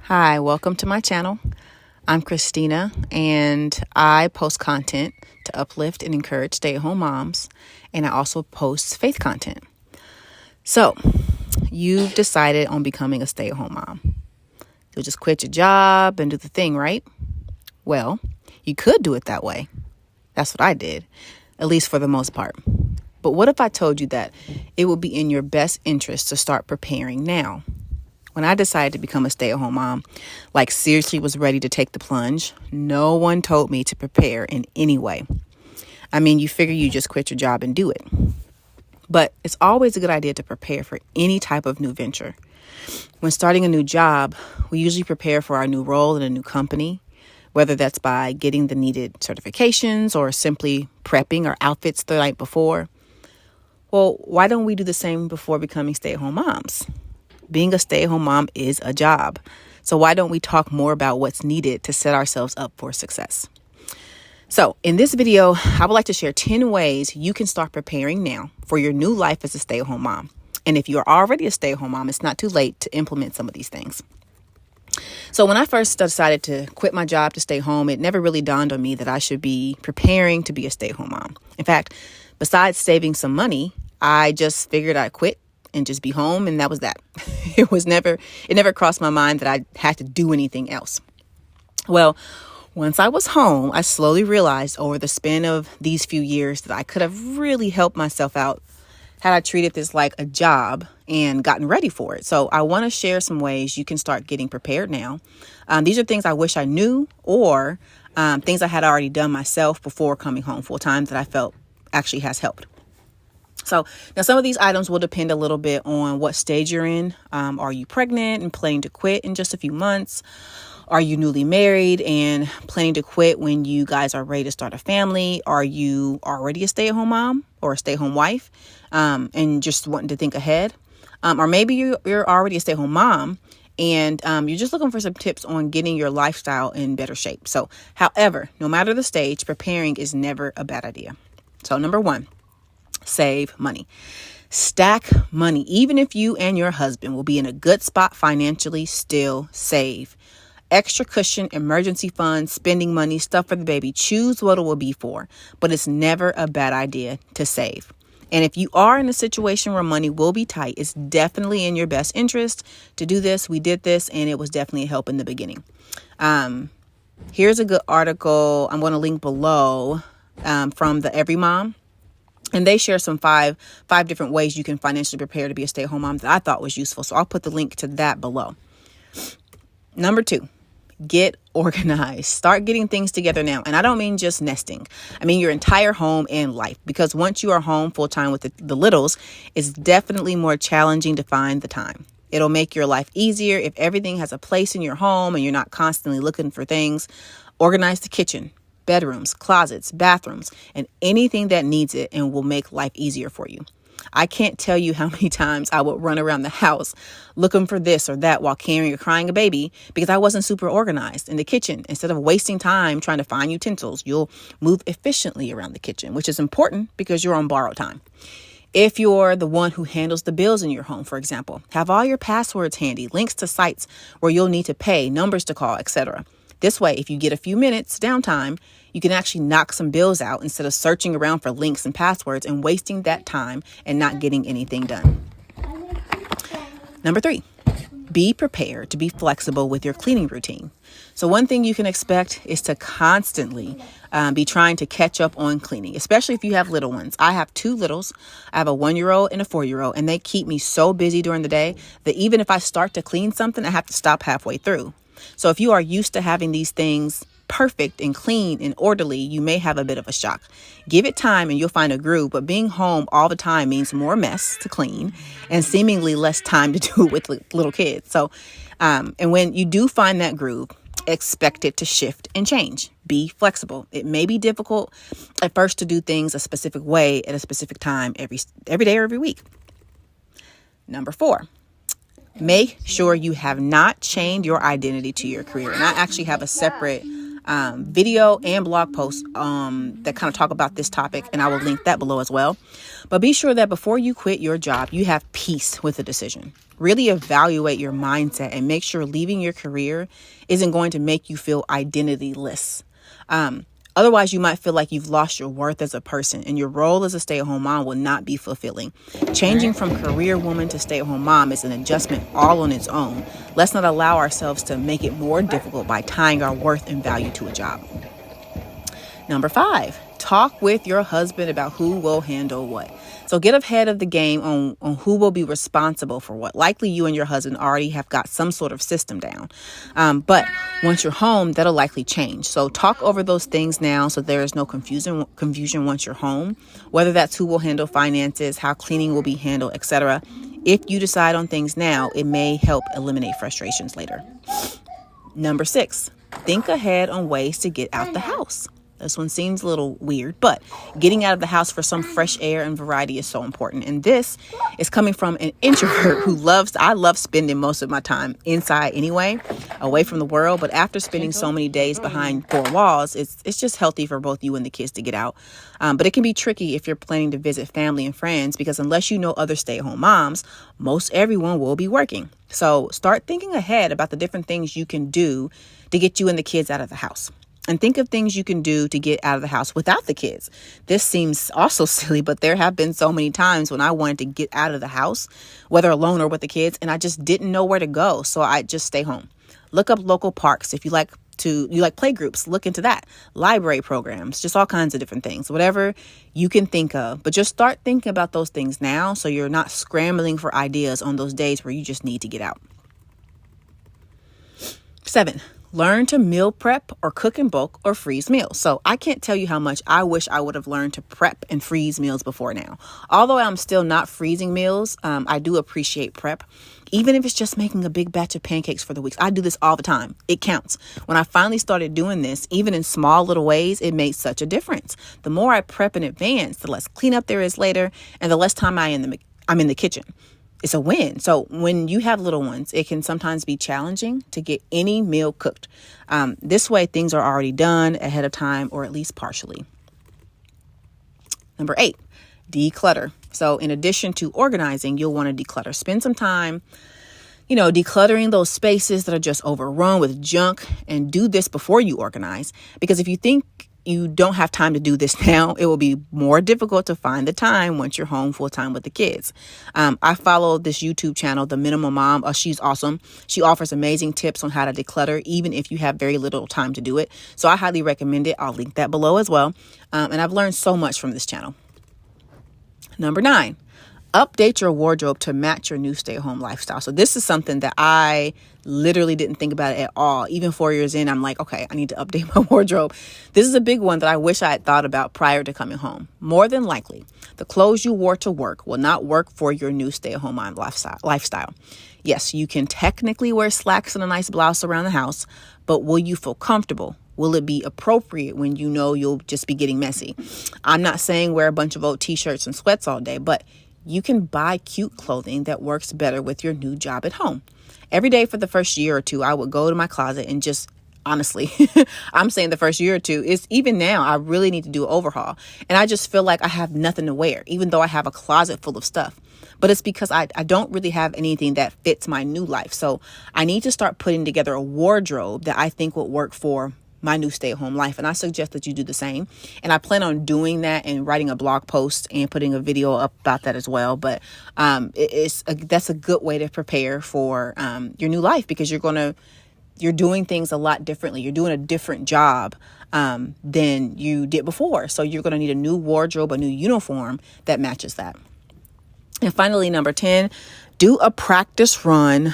Hi, welcome to my channel. I'm Christina, and I post content to uplift and encourage stay-at-home moms, and I also post faith content. So, you've decided on becoming a stay-at-home mom. You'll just quit your job and do the thing, right? Well, you could do it that way. That's what I did, at least for the most part. But what if I told you that it would be in your best interest to start preparing now? When I decided to become a stay-at-home mom, seriously was ready to take the plunge, no one told me to prepare in any way. I mean, you figure you just quit your job and do it. But it's always a good idea to prepare for any type of new venture. When starting a new job, we usually prepare for our new role in a new company, whether that's by getting the needed certifications or simply prepping our outfits the night before. Well, why don't we do the same before becoming stay-at-home moms? Being a stay-at-home mom is a job. So why don't we talk more about what's needed to set ourselves up for success? So in this video, I would like to share 10 ways you can start preparing now for your new life as a stay-at-home mom. And if you're already a stay-at-home mom, it's not too late to implement some of these things. So when I first decided to quit my job to stay home, it never really dawned on me that I should be preparing to be a stay-at-home mom. In fact, besides saving some money, I just figured I'd quit and just be home, and that was that. It never crossed my mind that I had to do anything else. Well, once I was home, I slowly realized over the span of these few years that I could have really helped myself out had I treated this like a job and gotten ready for it. So I want to share some ways you can start getting prepared now. These are things I wish I knew, or things I had already done myself before coming home full time that I felt actually has helped. So now some of these items will depend a little bit on what stage you're in. Are you pregnant and planning to quit in just a few months? Are you newly married and planning to quit when you guys are ready to start a family? Are you already a stay-at-home mom or a stay-at-home wife and just wanting to think ahead? Or maybe you're already a stay-at-home mom and you're just looking for some tips on getting your lifestyle in better shape. So however, no matter the stage, preparing is never a bad idea. So number one, save money. Stack money. Even if you and your husband will be in a good spot financially, still save. Extra cushion, emergency funds, spending money, stuff for the baby. Choose what it will be for, but it's never a bad idea to save. And if you are in a situation where money will be tight, it's definitely in your best interest to do this. We did this, and it was definitely a help in the beginning. Here's a good article I'm going to link below from the EveryMom. And they share some five different ways you can financially prepare to be a stay-at-home mom that I thought was useful. So I'll put the link to that below. Number 2, get organized. Start getting things together now. And I don't mean just nesting. I mean your entire home and life. Because once you are home full time with the littles, it's definitely more challenging to find the time. It'll make your life easier if everything has a place in your home and you're not constantly looking for things. Organize the kitchen, bedrooms, closets, bathrooms, and anything that needs it and will make life easier for you. I can't tell you how many times I would run around the house looking for this or that while carrying or crying a baby because I wasn't super organized in the kitchen. Instead of wasting time trying to find utensils, you'll move efficiently around the kitchen, which is important because you're on borrowed time. If you're the one who handles the bills in your home, for example, have all your passwords handy, links to sites where you'll need to pay, numbers to call, etc. This way, if you get a few minutes downtime, you can actually knock some bills out instead of searching around for links and passwords and wasting that time and not getting anything done. Number 3, be prepared to be flexible with your cleaning routine. So one thing you can expect is to constantly be trying to catch up on cleaning, especially if you have little ones. I have 2 littles. I have a 1-year-old and a 4-year-old, and they keep me so busy during the day that even if I start to clean something, I have to stop halfway through. So if you are used to having these things perfect and clean and orderly, you may have a bit of a shock. Give it time and you'll find a groove, but being home all the time means more mess to clean and seemingly less time to do it with little kids. So, and when you do find that groove, expect it to shift and change. Be flexible. It may be difficult at first to do things a specific way at a specific time every day or every week. Number 4. Make sure you have not chained your identity to your career. And I actually have a separate video and blog post that kind of talk about this topic, and I will link that below as well. But be sure that before you quit your job, you have peace with the decision. Really evaluate your mindset and make sure leaving your career isn't going to make you feel identityless. Otherwise, you might feel like you've lost your worth as a person and your role as a stay-at-home mom will not be fulfilling. Changing from career woman to stay-at-home mom is an adjustment all on its own. Let's not allow ourselves to make it more difficult by tying our worth and value to a job. Number 5, talk with your husband about who will handle what. So get ahead of the game on who will be responsible for what. Likely you and your husband already have got some sort of system down. But once you're home, that'll likely change. So talk over those things now so there is no confusion once you're home, whether that's who will handle finances, how cleaning will be handled, etc. If you decide on things now, it may help eliminate frustrations later. Number 6, think ahead on ways to get out the house. This one seems a little weird, but getting out of the house for some fresh air and variety is so important. And this is coming from an introvert I love spending most of my time inside anyway, away from the world. But after spending so many days behind 4 walls, it's just healthy for both you and the kids to get out. But it can be tricky if you're planning to visit family and friends, because unless you know other stay-at-home moms, most everyone will be working. So start thinking ahead about the different things you can do to get you and the kids out of the house. And think of things you can do to get out of the house without the kids. This seems also silly, but there have been so many times when I wanted to get out of the house, whether alone or with the kids, and I just didn't know where to go. So I just stay home. Look up local parks. If you like play groups, look into that. Library programs, just all kinds of different things, whatever you can think of. But just start thinking about those things now so you're not scrambling for ideas on those days where you just need to get out. 7, learn to meal prep or cook in bulk or freeze meals. So I can't tell you how much I wish I would have learned to prep and freeze meals before now. Although I'm still not freezing meals, I do appreciate prep. Even if it's just making a big batch of pancakes for the weeks. I do this all the time. It counts. When I finally started doing this, even in small little ways, it made such a difference. The more I prep in advance, the less cleanup there is later, and the less time I'm in the kitchen. It's a win. So when you have little ones, it can sometimes be challenging to get any meal cooked. This way, things are already done ahead of time, or at least partially. Number 8, declutter. So in addition to organizing, you'll want to declutter. Spend some time, decluttering those spaces that are just overrun with junk, and do this before you organize. Because if you think you don't have time to do this now, it will be more difficult to find the time once you're home full time with the kids. I follow this YouTube channel, The Minimal Mom. She's awesome. She offers amazing tips on how to declutter, even if you have very little time to do it. So I highly recommend it. I'll link that below as well. And I've learned so much from this channel. Number 9, update your wardrobe to match your new stay-at-home lifestyle. So this is something that I literally didn't think about it at all. Even 4 years in, I'm like, okay, I need to update my wardrobe. This is a big one that I wish I had thought about prior to coming home. More than likely, the clothes you wore to work will not work for your new stay-at-home mom lifestyle. Yes, you can technically wear slacks and a nice blouse around the house, but will you feel comfortable? Will it be appropriate when you know you'll just be getting messy? I'm not saying wear a bunch of old t-shirts and sweats all day, but you can buy cute clothing that works better with your new job at home. Every day for the first year or two, I would go to my closet and just, honestly, I'm saying the first year or two, is even now, I really need to do an overhaul. And I just feel like I have nothing to wear, even though I have a closet full of stuff. But it's because I don't really have anything that fits my new life. So I need to start putting together a wardrobe that I think would work for my new stay-at-home life. And I suggest that you do the same. And I plan on doing that and writing a blog post and putting a video up about that as well. But that's a good way to prepare for your new life, because you're doing things a lot differently. You're doing a different job than you did before. So you're going to need a new wardrobe, a new uniform that matches that. And finally, number 10, do a practice run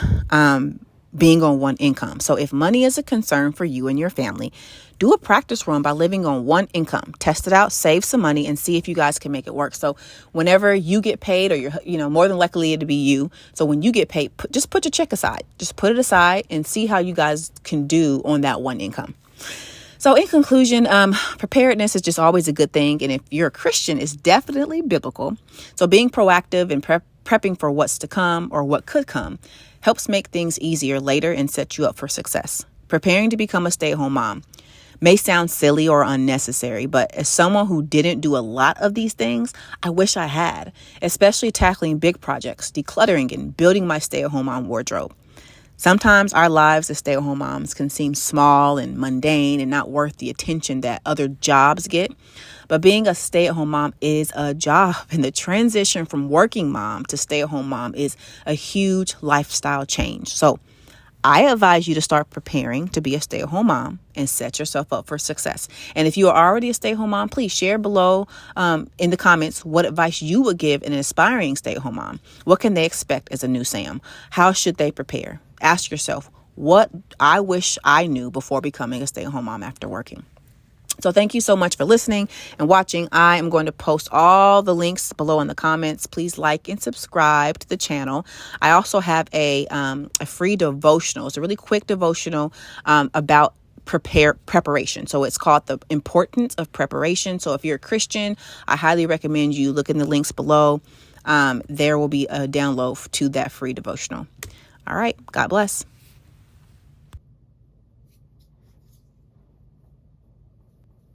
being on one income. So if money is a concern for you and your family, do a practice run by living on one income. Test it out, save some money, and see if you guys can make it work. So whenever you get paid, or you're, more than likely it'll be you. So when you get paid, just put your check aside. Just put it aside and see how you guys can do on that one income. So in conclusion, preparedness is just always a good thing. And if you're a Christian, it's definitely biblical. So being proactive and prepping for what's to come or what could come helps make things easier later and set you up for success. Preparing to become a stay-at-home mom may sound silly or unnecessary, but as someone who didn't do a lot of these things, I wish I had, especially tackling big projects, decluttering, and building my stay-at-home mom wardrobe. Sometimes our lives as stay-at-home moms can seem small and mundane and not worth the attention that other jobs get. But being a stay-at-home mom is a job, and the transition from working mom to stay-at-home mom is a huge lifestyle change. So I advise you to start preparing to be a stay-at-home mom and set yourself up for success. And if you are already a stay-at-home mom, please share below in the comments what advice you would give an aspiring stay-at-home mom. What can they expect as a new SAHM? How should they prepare? Ask yourself, what I wish I knew before becoming a stay-at-home mom after working. So thank you so much for listening and watching. I am going to post all the links below in the comments. Please like and subscribe to the channel. I also have a free devotional. It's a really quick devotional about preparation. So it's called The Importance of Preparation. So if you're a Christian, I highly recommend you look in the links below. There will be a download to that free devotional. All right. God bless.